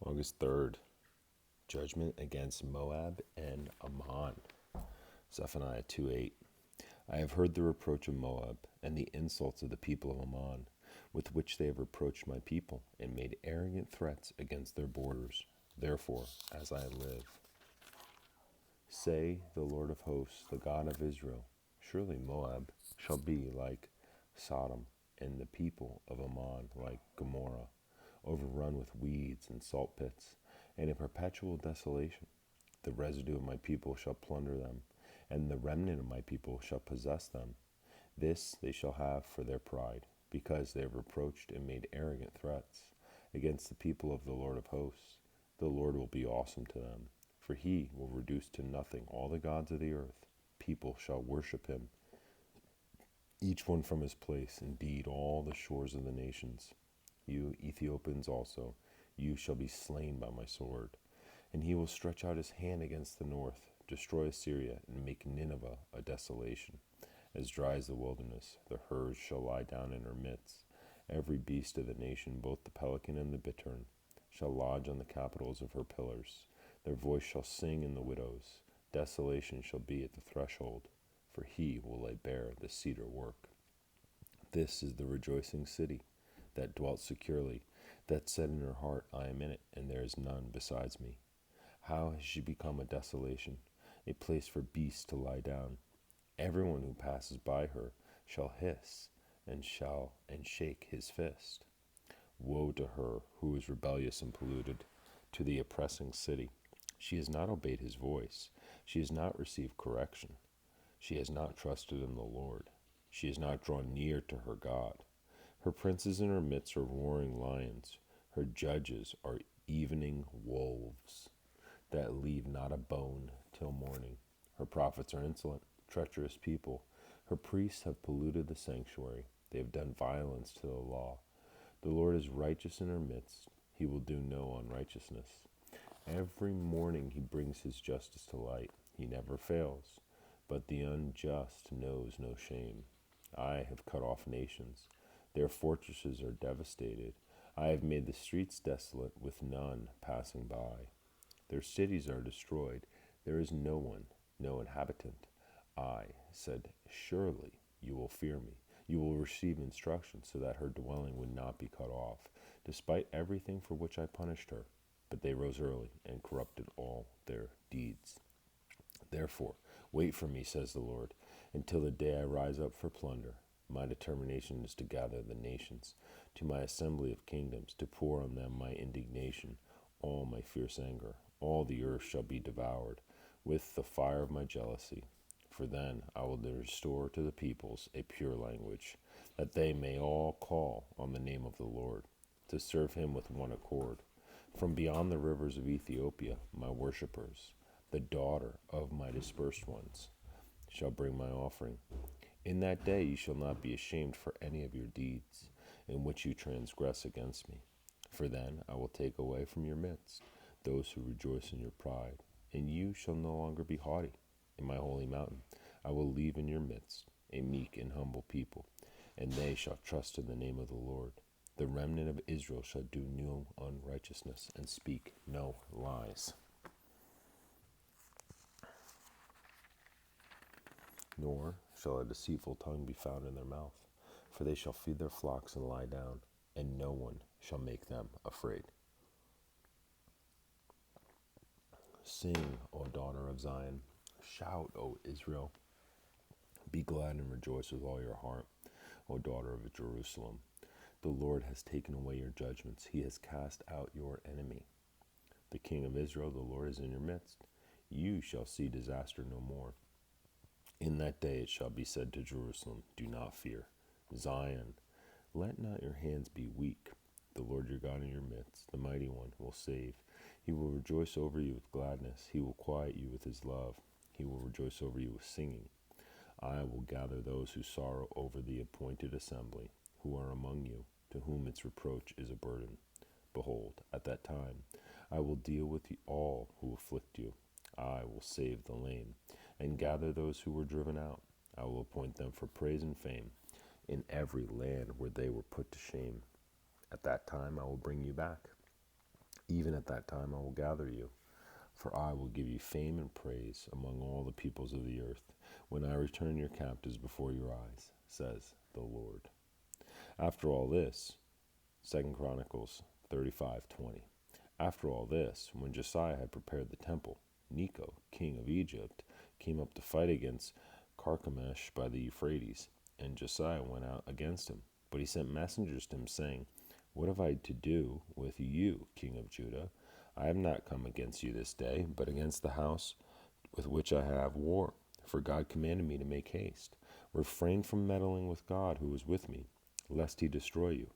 August 3rd, Judgment against Moab and Ammon. Zephaniah 2:8. I have heard the reproach of Moab and the insults of the people of Ammon, with which they have reproached my people and made arrogant threats against their borders. Therefore, as I live, say the Lord of hosts, the God of Israel, surely Moab shall be like Sodom, and the people of Ammon like Gomorrah, overrun with weeds and salt pits, and in perpetual desolation. The residue of my people shall plunder them, and the remnant of my people shall possess them. This they shall have for their pride, because they have reproached and made arrogant threats against the people of the Lord of hosts. The Lord will be awesome to them, for he will reduce to nothing all the gods of the earth. People shall worship him, each one from his place, indeed all the shores of the nations. You Ethiopians also, you shall be slain by my sword. And he will stretch out his hand against the north, destroy Assyria, and make Nineveh a desolation. As dry as the wilderness, the herds shall lie down in her midst. Every beast of the nation, both the pelican and the bittern, shall lodge on the capitals of her pillars. Their voice shall sing in the widows. Desolation shall be at the threshold, for he will lay bare the cedar work. This is the rejoicing city that dwelt securely, that said in her heart, I am in it, and there is none besides me. How has she become a desolation, a place for beasts to lie down? Everyone who passes by her shall hiss and shake his fist. Woe to her who is rebellious and polluted, to the oppressing city. She has not obeyed his voice. She has not received correction. She has not trusted in the Lord. She has not drawn near to her God. Her princes in her midst are roaring lions. Her judges are evening wolves that leave not a bone till morning. Her prophets are insolent, treacherous people. Her priests have polluted the sanctuary. They have done violence to the law. The Lord is righteous in her midst. He will do no unrighteousness. Every morning he brings his justice to light. He never fails, but the unjust knows no shame. I have cut off nations. Their fortresses are devastated. I have made the streets desolate, with none passing by. Their cities are destroyed. There is no one, no inhabitant. I said, surely you will fear me. You will receive instruction so that her dwelling would not be cut off, despite everything for which I punished her. But they rose early and corrupted all their deeds. Therefore, wait for me, says the Lord, until the day I rise up for plunder. My determination is to gather the nations to my assembly of kingdoms, to pour on them my indignation, all my fierce anger. All the earth shall be devoured with the fire of my jealousy. For then I will restore to the peoples a pure language, that they may all call on the name of the Lord, to serve him with one accord. From beyond the rivers of Ethiopia, my worshippers, the daughter of my dispersed ones, shall bring my offering. In that day you shall not be ashamed for any of your deeds, in which you transgress against me. For then I will take away from your midst those who rejoice in your pride, and you shall no longer be haughty. In my holy mountain I will leave in your midst a meek and humble people, and they shall trust in the name of the Lord. The remnant of Israel shall do no unrighteousness and speak no lies. Nor shall a deceitful tongue be found in their mouth, for they shall feed their flocks and lie down, and no one shall make them afraid. Sing, O daughter of Zion. Shout, O Israel. Be glad and rejoice with all your heart, O daughter of Jerusalem. The Lord has taken away your judgments. He has cast out your enemy. The King of Israel, the Lord, is in your midst. You shall see disaster no more. In that day it shall be said to Jerusalem, do not fear. Zion, let not your hands be weak. The Lord your God in your midst, the mighty one, will save. He will rejoice over you with gladness. He will quiet you with his love. He will rejoice over you with singing. I will gather those who sorrow over the appointed assembly, who are among you, to whom its reproach is a burden. Behold, at that time I will deal with all who afflict you. I will save the lame, and gather those who were driven out. I will appoint them for praise and fame in every land where they were put to shame. At that time I will bring you back, Even at that time I will gather you, for I will give you fame and praise among all the peoples of the earth, when I return your captives before your eyes, says the Lord. After all this, 2 Chronicles 35:20. After all this, when Josiah had prepared the temple, Necho, king of Egypt, came up to fight against Carchemish by the Euphrates, and Josiah went out against him. But he sent messengers to him, saying, What have I to do with you, king of Judah? I have not come against you this day, but against the house with which I have war. For God commanded me to make haste. Refrain from meddling with God who is with me, lest he destroy you.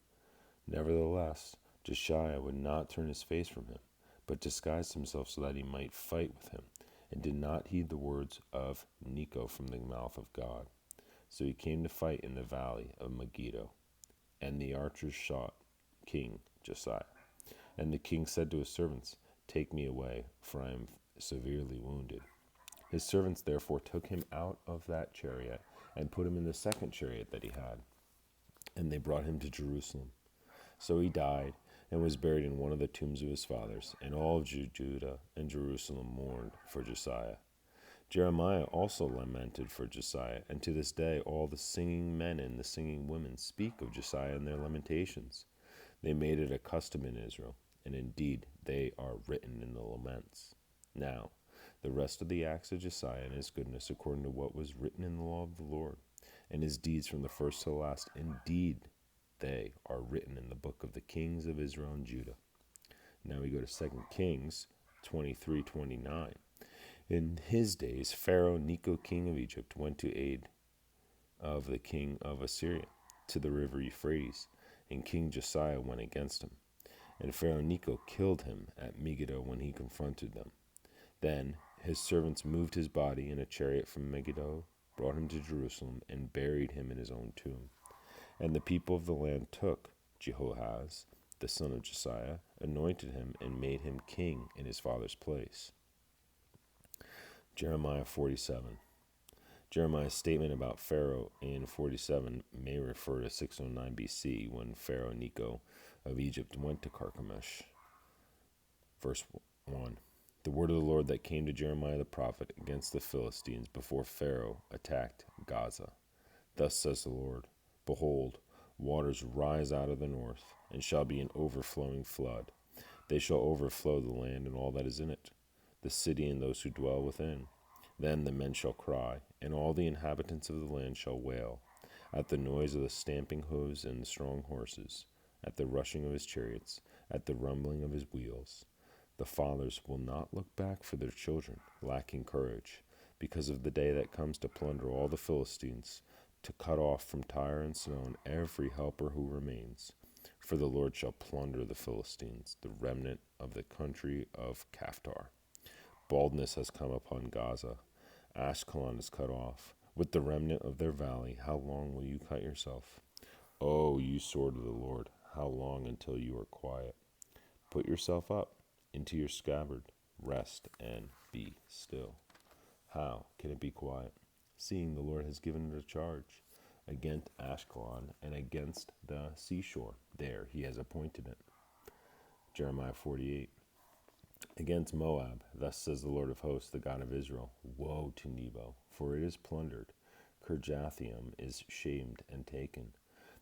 Nevertheless, Josiah would not turn his face from him, but disguised himself so that he might fight with him, and did not heed the words of Necho from the mouth of God. So he came to fight in the valley of Megiddo, and the archers shot King Josiah. And the king said to his servants, Take me away, for I am severely wounded. His servants therefore took him out of that chariot, and put him in the second chariot that he had, and they brought him to Jerusalem. So he died, and was buried in one of the tombs of his fathers, and all of Judah and Jerusalem mourned for Josiah. Jeremiah also lamented for Josiah, and to this day all the singing men and the singing women speak of Josiah in their lamentations. They made it a custom in Israel, and indeed they are written in the laments. Now, the rest of the acts of Josiah and his goodness, according to what was written in the law of the Lord, and his deeds from the first to the last, indeed they are written in the book of the kings of Israel and Judah. Now we go to 2 Kings 23:29. In his days, Pharaoh Necho, king of Egypt, went to aid of the king of Assyria to the river Euphrates, and King Josiah went against him. And Pharaoh Necho killed him at Megiddo when he confronted them. Then his servants moved his body in a chariot from Megiddo, brought him to Jerusalem, and buried him in his own tomb. And the people of the land took Jehoahaz, the son of Josiah, anointed him, and made him king in his father's place. Jeremiah 47. Jeremiah's statement about Pharaoh in 47 may refer to 609 BC, when Pharaoh Necho of Egypt went to Carchemish. Verse 1. The word of the Lord that came to Jeremiah the prophet against the Philistines before Pharaoh attacked Gaza. Thus says the Lord, Behold, waters rise out of the north, and shall be an overflowing flood. They shall overflow the land and all that is in it, the city and those who dwell within. Then the men shall cry, and all the inhabitants of the land shall wail, at the noise of the stamping hoofs and the strong horses, at the rushing of his chariots, at the rumbling of his wheels. The fathers will not look back for their children, lacking courage, because of the day that comes to plunder all the Philistines, to cut off from Tyre and Sidon every helper who remains. For the Lord shall plunder the Philistines, the remnant of the country of Caphtor. Baldness has come upon Gaza. Ashkelon is cut off. With the remnant of their valley, how long will you cut yourself? O you sword of the Lord, how long until you are quiet? Put yourself up into your scabbard, rest and be still. How can it be quiet, seeing the Lord has given it a charge against Ashkelon and against the seashore? There he has appointed it. Jeremiah 48. Against Moab, thus says the Lord of hosts, the God of Israel, Woe to Nebo, for it is plundered. Kirjathaim is shamed and taken.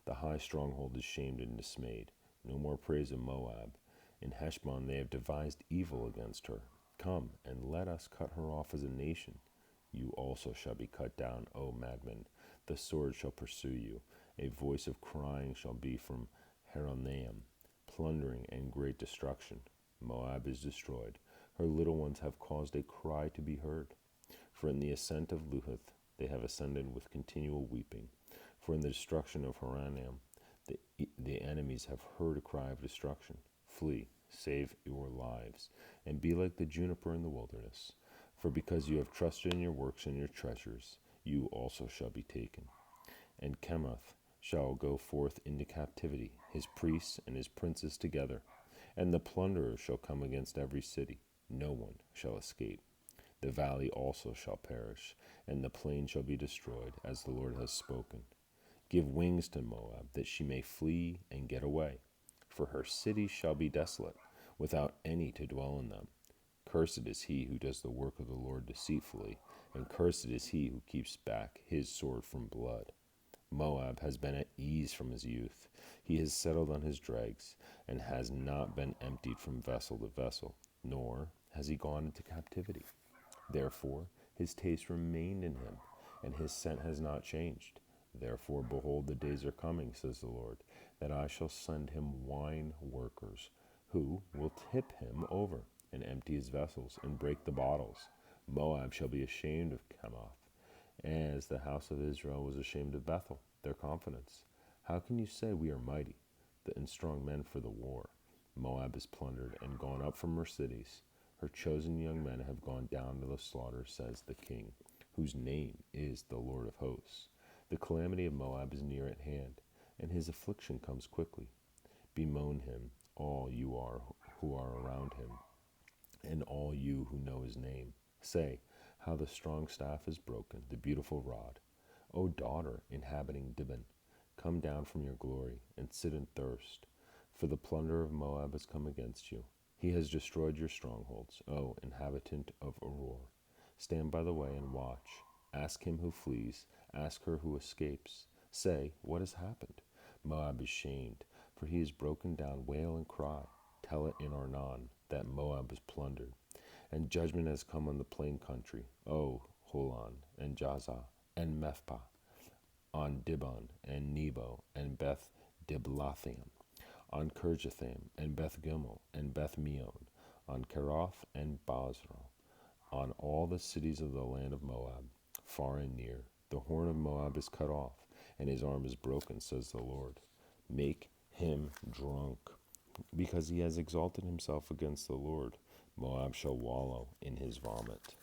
The high stronghold is shamed and dismayed. No more praise of Moab. In Heshbon they have devised evil against her. Come, and let us cut her off as a nation. You also shall be cut down, O madmen. The sword shall pursue you. A voice of crying shall be from Horonaim, plundering and great destruction. Moab is destroyed. Her little ones have caused a cry to be heard. For in the ascent of Luhith they have ascended with continual weeping. For in the destruction of Horonaim the enemies have heard a cry of destruction. Flee, save your lives, and be like the juniper in the wilderness. For because you have trusted in your works and your treasures, you also shall be taken. And Chemoth shall go forth into captivity, his priests and his princes together. And the plunderer shall come against every city. No one shall escape. The valley also shall perish, and the plain shall be destroyed, as the Lord has spoken. Give wings to Moab, that she may flee and get away. For her cities shall be desolate, without any to dwell in them. Cursed is he who does the work of the Lord deceitfully, and cursed is he who keeps back his sword from blood. Moab has been at ease from his youth. He has settled on his dregs, and has not been emptied from vessel to vessel, nor has he gone into captivity. Therefore his taste remained in him, and his scent has not changed. Therefore, behold, the days are coming, says the Lord, that I shall send him wine workers, who will tip him over, and empty his vessels, and break the bottles. Moab shall be ashamed of Chemosh, as the house of Israel was ashamed of Bethel, their confidence. How can you say, we are mighty, and strong men for the war? Moab is plundered and gone up from her cities. Her chosen young men have gone down to the slaughter, says the King, whose name is the Lord of hosts. The calamity of Moab is near at hand, and his affliction comes quickly. Bemoan him, all you are who are around him, and all you who know his name. Say, how the strong staff is broken, the beautiful rod. O daughter inhabiting Dibon, come down from your glory, and sit in thirst. For the plunder of Moab has come against you. He has destroyed your strongholds, O inhabitant of Auror. Stand by the way and watch. Ask him who flees, ask her who escapes. Say, what has happened? Moab is shamed, for he is broken down. Wail and cry. Tell it in Arnon, that Moab was plundered. And judgment has come on the plain country, O Holon, and Jazah, and Mephpah, on Dibon, and Nebo, and Beth Diblathaim, on Kirjathaim, and Beth Gimel, and Beth Meon, on Keroth and Basra, on all the cities of the land of Moab, far and near. The horn of Moab is cut off, and his arm is broken, says the Lord. Make him drunk, because he has exalted himself against the Lord. Moab shall wallow in his vomit.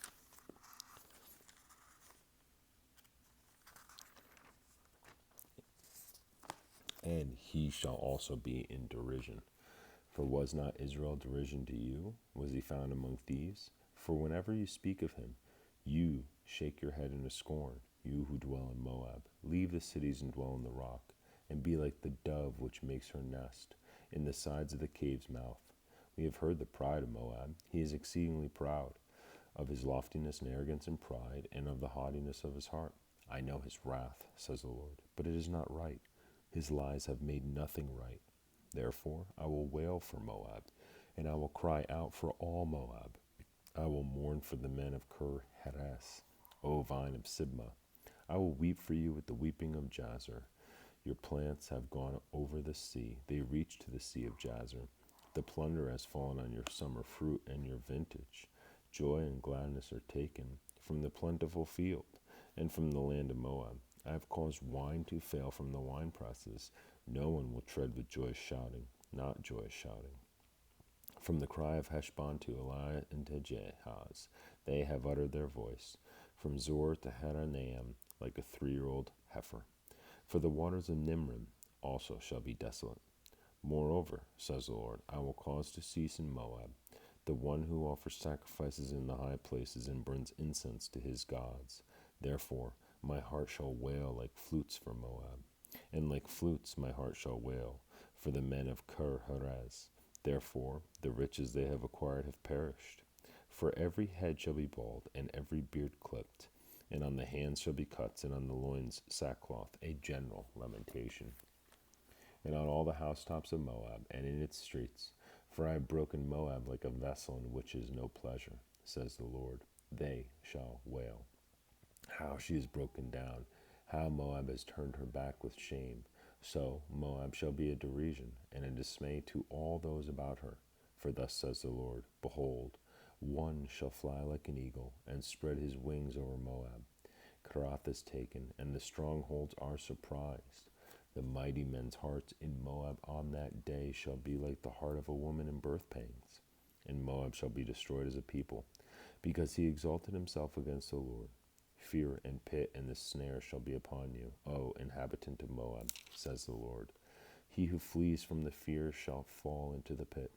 And he shall also be in derision. For was not Israel derision to you? Was he found among thieves? For whenever you speak of him, you shake your head in scorn, you who dwell in Moab. Leave the cities and dwell in the rock, and be like the dove which makes her nest in the sides of the cave's mouth. We have heard the pride of Moab. He is exceedingly proud, of his loftiness and arrogance and pride, and of the haughtiness of his heart. I know his wrath, says the Lord, but it is not right. His lies have made nothing right. Therefore I will wail for Moab, and I will cry out for all Moab. I will mourn for the men of Kir Heres, O vine of Sibmah. I will weep for you with the weeping of Jazer. Your plants have gone over the sea. They reach to the sea of Jazer. The plunder has fallen on your summer fruit and your vintage. Joy and gladness are taken from the plentiful field and from the land of Moab. I have caused wine to fail from the wine presses. No one will tread with joyous shouting, not joyous shouting. From the cry of Heshbon to Eliah and to Jahaz, they have uttered their voice. From Zor to Haranaim, like a 3-year-old heifer. For the waters of Nimrim also shall be desolate. Moreover, says the Lord, I will cause to cease in Moab the one who offers sacrifices in the high places and burns incense to his gods. Therefore, my heart shall wail like flutes for Moab, and like flutes my heart shall wail for the men of Kir Heres. Therefore, the riches they have acquired have perished. For every head shall be bald, and every beard clipped, and on the hands shall be cuts, and on the loins sackcloth, a general lamentation. And on all the housetops of Moab, and in its streets, for I have broken Moab like a vessel in which is no pleasure, says the Lord, they shall wail. How she is broken down, how Moab has turned her back with shame. So Moab shall be a derision and a dismay to all those about her. For thus says the Lord, behold, one shall fly like an eagle, and spread his wings over Moab. Kerath is taken, and the strongholds are surprised. The mighty men's hearts in Moab on that day shall be like the heart of a woman in birth pangs. And Moab shall be destroyed as a people, because he exalted himself against the Lord. Fear and pit and the snare shall be upon you, O inhabitant of Moab, says the Lord. He who flees from the fear shall fall into the pit,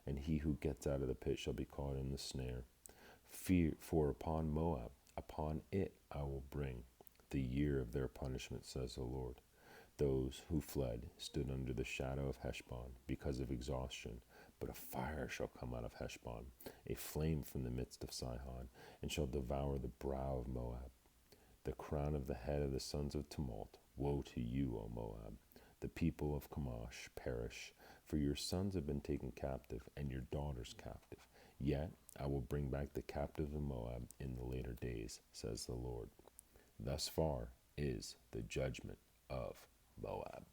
and he who gets out of the pit shall be caught in the snare. For upon Moab, upon it I will bring the year of their punishment, says the Lord. Those who fled stood under the shadow of Heshbon because of exhaustion, But a fire shall come out of Heshbon, a flame from the midst of Sihon, and shall devour the brow of Moab, the crown of the head of the sons of tumult. Woe to you, O Moab! The people of Chemosh perish, for your sons have been taken captive, and your daughters captive. Yet I will bring back the captives of Moab in the later days, says the Lord. Thus far is the judgment of Moab.